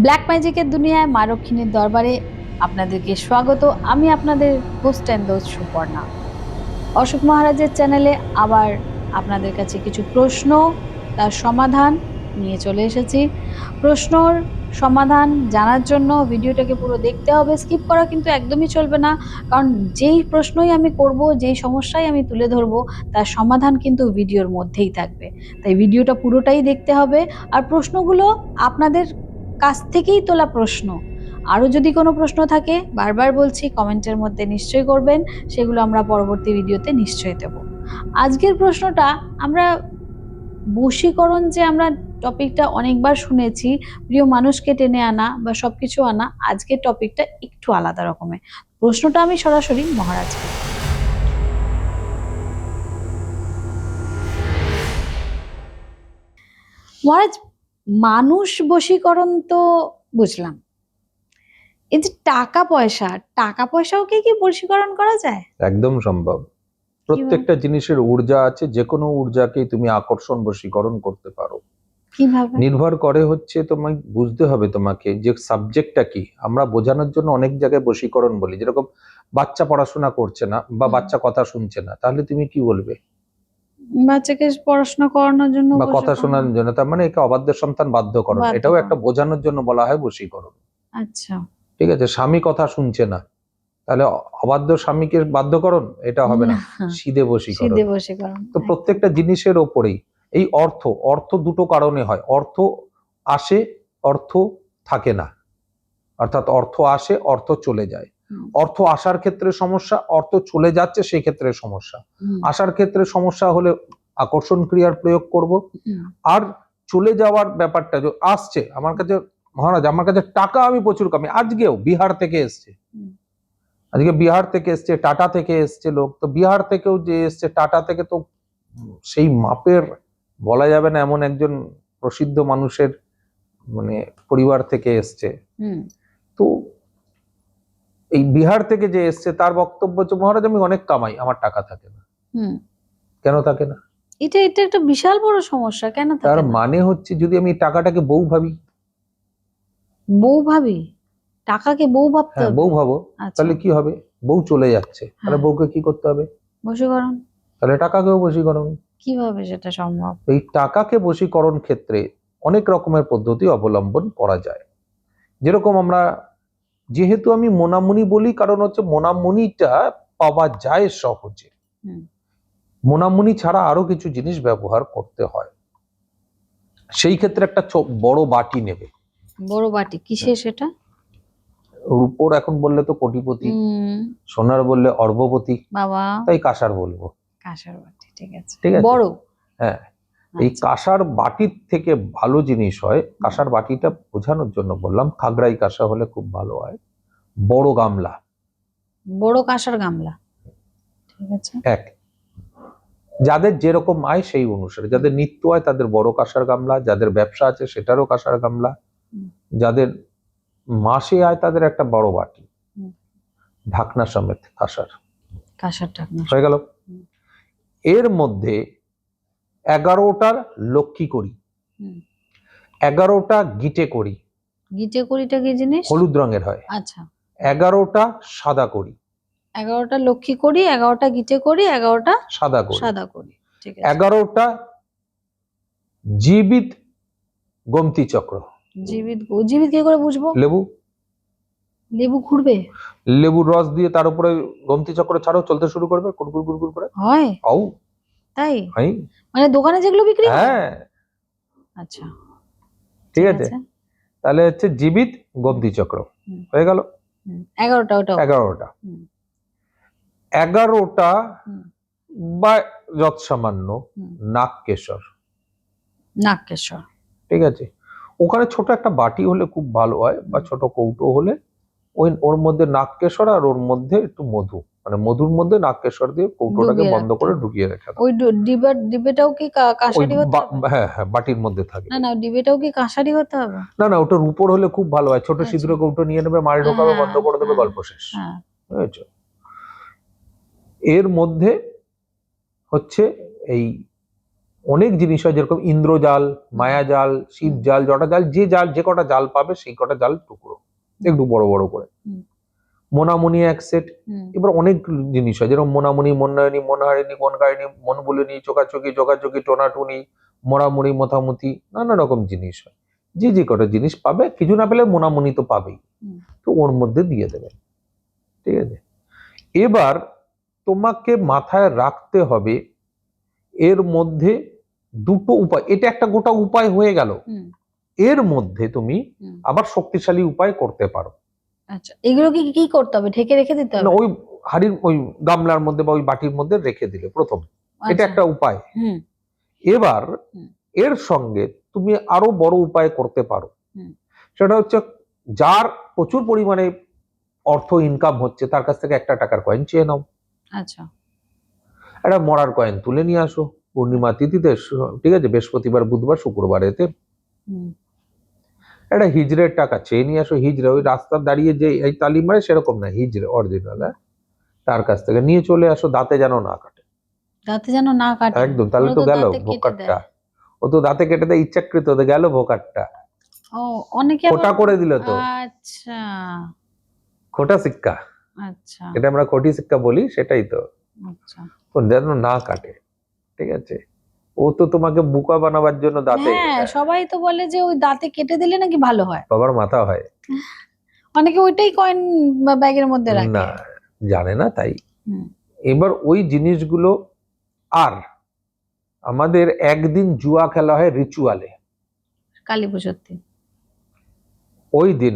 Black ম্যাজিকের দুনিয়ায় মা রক্ষিণীর দরবারে আপনাদেরকে স্বাগত। আমি আপনাদের হোস্ট অ্যান্ড দোস্ত সুপর্ণা। অশোক মহারাজের চ্যানেলে আবার আপনাদের কাছে কিছু প্রশ্ন, তার সমাধান নিয়ে চলে এসেছি। প্রশ্নর সমাধান জানার জন্য ভিডিওটাকে পুরো দেখতে হবে, স্কিপ করা কিন্তু একদমই চলবে না। কারণ যেই প্রশ্নই আমি করব, যেই সমস্যাই আমি তুলে ধরবো, তার সমাধান কিন্তু ভিডিওর মধ্যেই থাকবে। তাই ভিডিওটা পুরোটাই দেখতে হবে। আর প্রশ্নগুলো আপনাদের কাছ থেকেই তোলা প্রশ্ন। আরো যদি কোনো প্রশ্ন থাকে, বারবার বলছি, কমেন্টের মধ্যে নিশ্চয়ই করবেন, সেগুলো আমরা পরবর্তী ভিডিওতে নিশ্চয়ই দেব। আজকের প্রশ্নটা আমরা বশীকরণ, যে আমরা টপিকটা অনেকবার শুনেছি, প্রিয় মানুষকে টেনে আনা বা সবকিছু আনা, আজকের টপিকটা একটু আলাদা রকমের। প্রশ্নটা আমি সরাসরি মহারাজকে। মহারাজ, মানুষ বশীকরণ তো বুঝলাম, এই যে টাকা পয়সাও কি বশীকরণ করা যায়? একদম সম্ভব। প্রত্যেকটা জিনিসের ঊর্জা আছে, যে কোনো ঊর্জাকেই তুমি আকর্ষণ বশীকরণ করতে পারো। কিভাবে? নির্ভর করে হচ্ছে তোমায় বুঝতে হবে তোমাকে যে সাবজেক্টটা কি। আমরা বোঝানোর জন্য অনেক জায়গায় বশীকরণ বলি, যেরকম বাচ্চা পড়াশোনা করছে না বা বাচ্চা কথা শুনছে না, তাহলে তুমি কি বলবে? বাচ্চাকে পড়াশোনা করানোর জন্য বা কথা শোনানোর জন্য, তার মানে একে অবাধ্য সন্তান বাধ্যকরণ, এটাও একটা বোঝানোর জন্য বলা হয় বশীকরণ। আচ্ছা, ঠিক আছে। স্বামী কথা শুনছে না, তাহলে অবাধ্য স্বামীকে বাধ্যকরণ, এটা হবে না, সিধে বশীকরণ। তো প্রত্যেকটা জিনিসের ওপরেই এই অর্থ দুটো কারণে হয়। অর্থ আসে, অর্থ থাকে না, অর্থাৎ অর্থ আসে, অর্থ চলে যায়। অর্থ আসার ক্ষেত্রে সমস্যা, অর্থ চলে যাচ্ছে সেই ক্ষেত্রে সমস্যা। আসার ক্ষেত্রে সমস্যা হলে আকর্ষণ ক্রিয়ার প্রয়োগ করব, আর চলে যাওয়ার ব্যাপারটা যে আসছে আমার কাছে, মহারাজ আমার কাছে টাকা আমি প্রচুর কমে, আজকেও বিহার থেকে এসছে, আজকে বিহার থেকে এসছে, টাটা থেকে এসছে লোক, তো বিহার থেকেও যে এসছে, টাটা থেকে তো সেই মাপের বলা যাবে না, এমন একজন প্রসিদ্ধ মানুষের মানে পরিবার থেকে এসছে। তো এই বিহার থেকে যে এসছে তার বক্তব্য হচ্ছে, মহারাজ আমি অনেক কামাই, আমার টাকা থাকে না। কেন থাকে না? এটা একটা বিশাল বড় সমস্যা। কেন থাকে না? তার মানে হচ্ছে, যদি আমি টাকাটাকে বউ ভাবি, টাকাকে বউ ভাবতে হবে, বউ ভাবো, তাহলে কি হবে? বউ চলে যাচ্ছে, তাহলে বউকে কি করতে হবে? বশীকরণ। তাহলে টাকাকেও বশীকরণ। কিভাবে সেটা সম্ভব? এই টাকাকে বশীকরণ ক্ষেত্রে অনেক রকমের পদ্ধতি অবলম্বন করা যায়। যেরকম আমরা, যেহেতু আমি মোনামুনি বলি, কারণ হচ্ছে মোনামুনিটা পাওয়া যায় সহজে, মোনামুনি ছাড়া আরো কিছু জিনিস ব্যবহার করতে হয়। সেই ক্ষেত্রে একটা বড় বাটি নেবে। বড় বাটি কিসের সেটা? রূপোর এখন বললে তো কোটিপতি, সোনার বললে অর্বপতি, বাবা, তাই কাঁসার বলবো। কাঁসার বাটি, ঠিক আছে, ঠিক আছে, বড়। হ্যাঁ। এই কাঁসার বাটির থেকে ভালো জিনিস হয়, কাঁসার বাটিটা বোঝানোর জন্য বললাম, খাগড়াই কাঁসা হলে খুব ভালো হয়। বড় গামলা, বড় কাঁসার গামলা, ঠিক আছে। এক, যাদের যেরকম আয় সেই অনুসারে, যাদের নিত্য আয় তাদের বড় কাঁসার গামলা, যাদের ব্যবসা আছে সেটারও কাঁসার গামলা, যাদের মাসে আয় তাদের একটা বড় বাটি, ঢাকনা সমেত কাঁসার ঢাকনা হয়ে গেল। এর মধ্যে 11টার লক্ষ্মী করি, 11টা গিটে করি। গিটে করিটা কি জিনিস? হলুদ রঙের হয়। আচ্ছা। 11টা সাদা করি, 11টা লক্ষ্মী করি, 11টা গিটে করি, 11টা সাদা করি, ঠিক আছে। 11টা জীবিত গোমতী চক্র। জীবিত কি করে বুঝবো? লেবু ঘুরবে, লেবুর রস দিয়ে তার উপরে গোমতী চক্র ছাড়াও চলতে শুরু করবে, কুড়কুড় কুড়কুড় করে হয়। তাই? মানে দোকানে যেগুলো বিক্রি হয়? হ্যাঁ। আচ্ছা, ঠিক আছে। তাহলে হচ্ছে জীবিত গোমতী চক্র হয়ে গেল 11টা। ওটা 11টা 11টা বা যৎ সামান্য নাগকেশর, ঠিক আছে। ওখানে ছোট একটা বাটি হলে খুব ভালো হয়, বা ছোট কৌটো হলে, ওর মধ্যে নাগকেশর আর ওর মধ্যে একটু মধু, মানে মধুর মধ্যে নাগকেশর দিয়ে কৌটোটাকে বন্ধ করে ঢুকিয়ে রেখে দাও। ওই ডিবেটাও কি কাঁসারি হতে হবে? হ্যাঁ, বাটির মধ্যে থাকে। না, ডিবেটাও কি কাঁসারি হতে হবে? না, ওটার উপর হলে খুব ভালো হয়। ছোট ছিদ্র কৌটো নিয়ে নেবে, মাল ঢোকাবে, বন্ধ করে দেবে, গল্প শেষ। বুঝেছো? এর মধ্যে হচ্ছে এই অনেক জিনিস হয়, যেরকম ইন্দ্রজাল, মায়াজাল, শিব জাল, জটা জাল, যে কটা জাল পাবে সেই কটা জাল টুকরো একটু বড় বড় করে। মোনামুনি এক সেট। এবার অনেক জিনিস হয়, যেরকম মোনামুনি, মন্নায়নী, মনহারিণী, মনকারিণী, মনবুলিনী, চোকাচোকি, যোগাযোগী, টোনাটুনি, মোড়ামুড়ি, মোথামুথি, নানা রকম জিনিস হয়। যে কটা জিনিস পাবে, কিছু না পেলে মোনামুনি তো পাবেই, তো ওর মধ্যে দিয়ে দেবে। ঠিক আছে, এবার তোমাকে মাথায় রাখতে হবে এর মধ্যে দুটো উপায়, এটা একটা গোটা উপায় হয়ে গেল, এর মধ্যে তুমি আবার শক্তিশালী উপায় করতে পারো। আচ্ছা, এগুলো কি করতে হবে? ঢেকে রেখে দিতে হবে? ওই হাড়ির ওই গামলার মধ্যে বা ওই বাটির মধ্যে রেখে দিলে প্রথম, এটা একটা উপায়। এবার এর সঙ্গে তুমি আরো বড় উপায় করতে পারো, সেটা হচ্ছে যার প্রচুর পরিমাণে অর্থ ইনকাম হচ্ছে তার কাছ থেকে 1 টাকার কয়েন চেয়ে নাও। আচ্ছা, একটা মরার কয়েন তুলে নিয়ে আসো পূর্ণিমা তিথিতে, ঠিক আছে, বৃহস্পতিবার, বুধবার, শুক্রবার, এতে একটা হিজড়ের টাকা চেয়ে নিয়ে আসো। হিজড়ে ওই রাস্তার দাঁড়িয়ে যে এই তালি মারে সেরকম না, হিজড়ে অরিজিনাল, তার কাছ থেকে নিয়ে চলে আসো, দাঁতে যেন না কাটে। দাঁতে যেন না কাটে? একদম, তাহলে তো গেল ভোকারটা। ও তো দাঁতে কেটে দেয় ইচ্ছাকৃত, তো গেল ভোকারটা। ও, অনেকে খোটা করে দিল তো। আচ্ছা, খোটা শিক্ষা। আচ্ছা, এটা আমরা খোটি শিক্ষা বলি, সেটাই তো। আচ্ছা, তো যেন না কাটে, ঠিক আছে। ও তো তোমাকে বোকা বানাবার জন্য দাঁতে, সবাই তো বলে যে ওই দাঁতে কেটে দিলে নাকি ভালো হয়, বাবার মাথা হয়। অনেকে ওইটাই কয়েন ব্যাগের মধ্যে রাখে, না জানে না তাই। এবার ওই জিনিসগুলো, আর আমাদের একদিন জুয়া খেলা হয় রিচুয়ালে, কালী পুজোর দিন। ওই দিন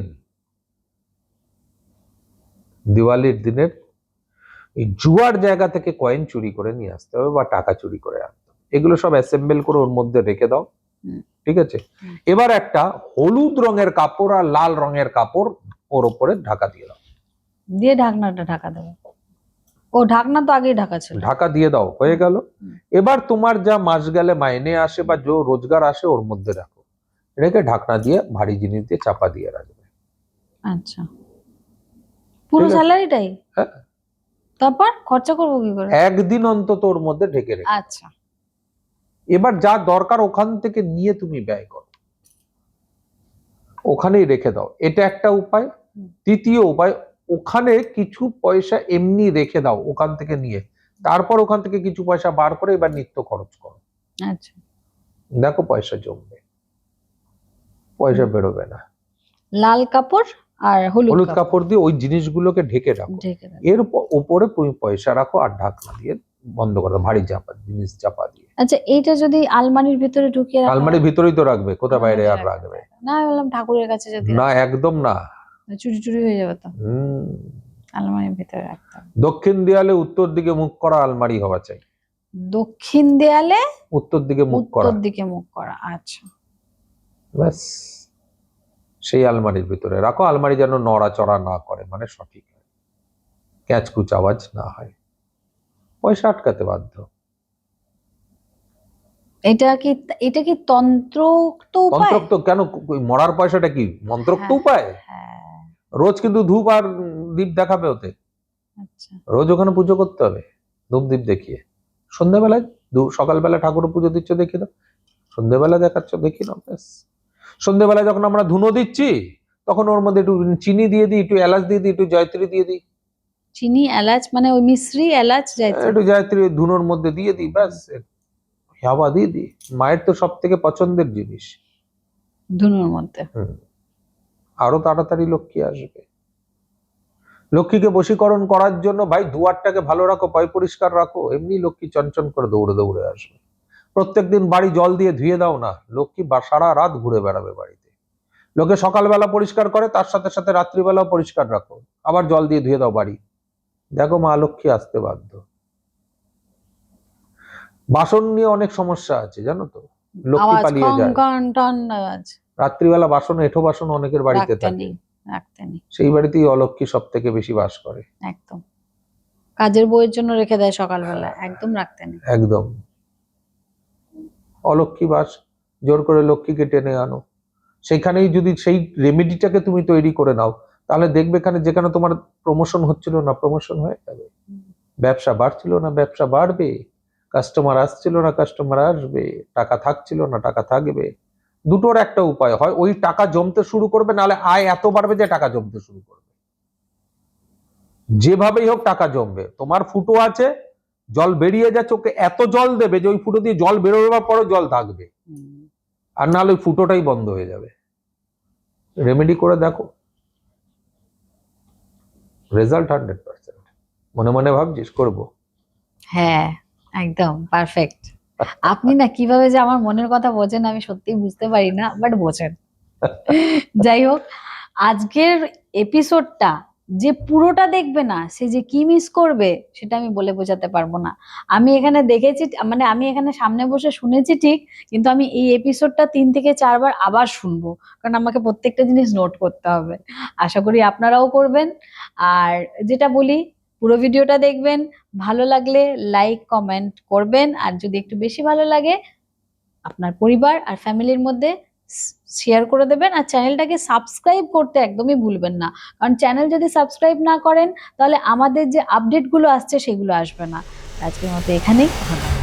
দিওয়ালির দিনের এই জুয়ার জায়গা থেকে কয়েন চুরি করে নিয়ে আসতে হবে বা টাকা চুরি করে আনতে হবে। এগুলো সব অ্যাসেম্বল করে ওর মধ্যে রেখে দাও, ঠিক আছে। এবার একটা হলুদ রঙের কাপড় আর লাল রঙের কাপড় ওর উপরে ঢাকা দিয়ে দাও, দিয়ে ঢাকনাটা ঢাকা দেবে। ও, ঢাকনা তো আগেই ঢাকা ছিল। ঢাকা দিয়ে দাও, হয়ে গেল। এবার তোমার যা মাস গেলে মাইনে আসে বা যে রোজগার আসে ওর মধ্যে রাখো, রেখে ঢাকনা দিয়ে ভারী জিনিস দিয়ে চাপা দিয়ে রাখবে। আচ্ছা, পুরো স্যালারিটাই? হ্যাঁ। তারপর খরচা করবো কি করে? একদিন অন্তত ওর মধ্যে ঢেকে রেখে। আচ্ছা, এবার যা দরকার ওখান থেকে নিয়ে তুমি ব্যয় করো, ওখানেই রেখে দাও, এটা একটা উপায়। তৃতীয় উপায়, ওখানে কিছু পয়সা এমনি রেখে দাও ওখান থেকে নিয়ে, তারপর ওখান থেকে কিছু পয়সা বার করে এবার নিত্য খরচ করো। আচ্ছা, দেখো পয়সা জমবে, পয়সা বেরোবে না। লাল কাপড় আর হলুদ কাপড় দিয়ে ওই জিনিসগুলোকে ঢেকে রাখো, এর উপরে তুমি পয়সা রাখো আর ঢাকনা দিয়ে বন্ধ করে দাও, ভারী জিনিস চাপা দিয়ে। আচ্ছা, এইটা যদি আলমারির ভিতরে ঢুকিয়ে রাখা? আলমারির ভিতরেই তো রাখবে, কোথায় বাইরে আর রাখবে না, বললাম ঠাকুরের কাছে যদি। না, একদম না, চুরি হয়ে যাবে তো। আলমারির ভিতরে রাখতে হবে। দক্ষিণ দেয়ালে উত্তর দিকে মুখ করা আলমারি হওয়া চাই। দক্ষিণ দেয়ালে উত্তর দিকে মুখ করা, আচ্ছা, ব্যাস। সেই আলমারির ভিতরে রাখো, আলমারি যেন নড়াচড়া না করে, মানে সঠিক ক্যাচকুচ আওয়াজ না হয়, পয়সা আটকাতে বাধ্য। এটা কি তন্ত্রোক্ত উপায়? তন্ত্রোক্ত কেন? মরার পয়সাটা কি মন্ত্রোক্ত উপায়? রোজ কিন্তু ধূপ আর দীপ দেখাবে ওতে। আচ্ছা, রোজ ওখানে পুজো করতে হবে ধূপ দীপ দেখিয়ে। সন্ধ্যাবেলায় সকালবেলা ঠাকুর পুজো দিচ্ছ দেখিয়ে দাও, সন্ধ্যাবেলা দেখাচ্ছ দেখিয়ে দাও, ব্যাস। সন্ধ্যাবেলায় যখন আমরা ধুনো দিচ্ছি তখন ওর মধ্যে একটু চিনি দিয়ে দিই, একটু এলাচ দিয়ে দিই, একটু জয়ত্রী দিয়ে দিই। চিনি এলাচ মানে ওই মিশ্রি, এলাচ, জয়ত্রী, একটু জয়ত্রী ধুনোর মধ্যে দিয়ে দিই, ব্যাস। হাওয়া দিয়ে দিই, মায়ের তো সব থেকে পছন্দের জিনিস ধুনোর মধ্যে। আরো তাড়াতাড়ি লক্ষ্মী আসবে। লক্ষ্মীকে বশীকরণ করার জন্য ভাই দুয়ারটাকে ভালো রাখো, পয় পরিষ্কার রাখো, এমনি লক্ষ্মী চঞ্চন করে দৌড়ে দৌড়ে আসবে। প্রত্যেকদিন বাড়ি জল দিয়ে ধুয়ে দাও না, লক্ষ্মী সারা রাত ঘুরে বেড়াবে বাড়িতে। লোকে সকালবেলা পরিষ্কার করে, তার সাথে সাথে রাত্রিবেলাও পরিষ্কার রাখো, আবার জল দিয়ে ধুয়ে দাও বাড়ি, দেখো মা লক্ষ্মী আসতে বাধ্য। বাসন নিয়ে অনেক সমস্যা আছে জানো তো, লক্ষ্মী পালিয়ে যায়। রাত্রিবেলা বাসন, এঁঠো বাসন অনেকের বাড়িতে থাকে, সেই বাড়িতেই অলক্ষ্মী সব থেকে বেশি বাস করে। একদম, কাজের বইয়ের জন্য রেখে দেয় সকালবেলা, একদম রাখতে নেই, একদম। অলক্ষ্মী বাস, জোর করে লক্ষ্মীকে টেনে আনো, সেখানেই যদি সেই রেমেডিটাকে তুমি তৈরি করে নাও, তাহলে দেখবে যেখানে তোমার প্রমোশন হচ্ছিল না, প্রমোশন হয়ে যাবে, ব্যবসা বাড়ছিল না, ব্যবসা বাড়বে, কাস্টমার আসছিল না কাস্টমার আসবে, টাকা থাকছিল না টাকা থাকবে। দুটোর একটা উপায় হয় ওই টাকা জমতে শুরু করবে, নাহলে আয় এত বাড়বে যে টাকা জমতে শুরু করবে। যেভাবেই হোক টাকা জমবে। তোমার ফুটো আছে, জল বেরিয়ে যাচ্ছে, ওকে এত জল দেবে যে ওই ফুটো দিয়ে জল বেরোবার পরও জল থাকবে, আর নাহলে ওই ফুটোটাই বন্ধ হয়ে যাবে। রেমেডি করে দেখো, রেজাল্ট 100%। মনে মনে ভাবছিস করবো? হ্যাঁ, একদম পারফেক্ট। আপনি না কিভাবে যে আমার মনের কথা বোঝেন আমি সত্যি বুঝতে পারি না, বাট বোঝেন। যাই হোক, আজকের এপিসোডটা যে পুরোটা দেখবে না সে যে কি মিস করবে সেটা আমি বলে বোঝাতে পারবো না। আমি এখানে দেখেছি, মানে আমি এখানে সামনে বসে শুনেছি ঠিক, কিন্তু আমি এই এপিসোডটা 3 থেকে 4 বার আবার শুনবো, কারণ আমাকে প্রত্যেকটা জিনিস নোট করতে হবে। আশা করি আপনারাও করবেন। আর যেটা বলি, পুরো ভিডিওটা দেখবেন, ভালো লাগলে লাইক কমেন্ট করবেন, আর যদি একটু বেশি ভালো লাগে আপনার পরিবার আর ফ্যামিলির মধ্যে শেয়ার করে দেবেন। আর চ্যানেলটাকে সাবস্ক্রাইব করতে একদমই ভুলবেন না, কারণ চ্যানেল যদি সাবস্ক্রাইব না করেন তাহলে আমাদের যে আপডেটগুলো আসছে সেগুলো আসবে না। আজকের মতো এখানেই, ধন্যবাদ।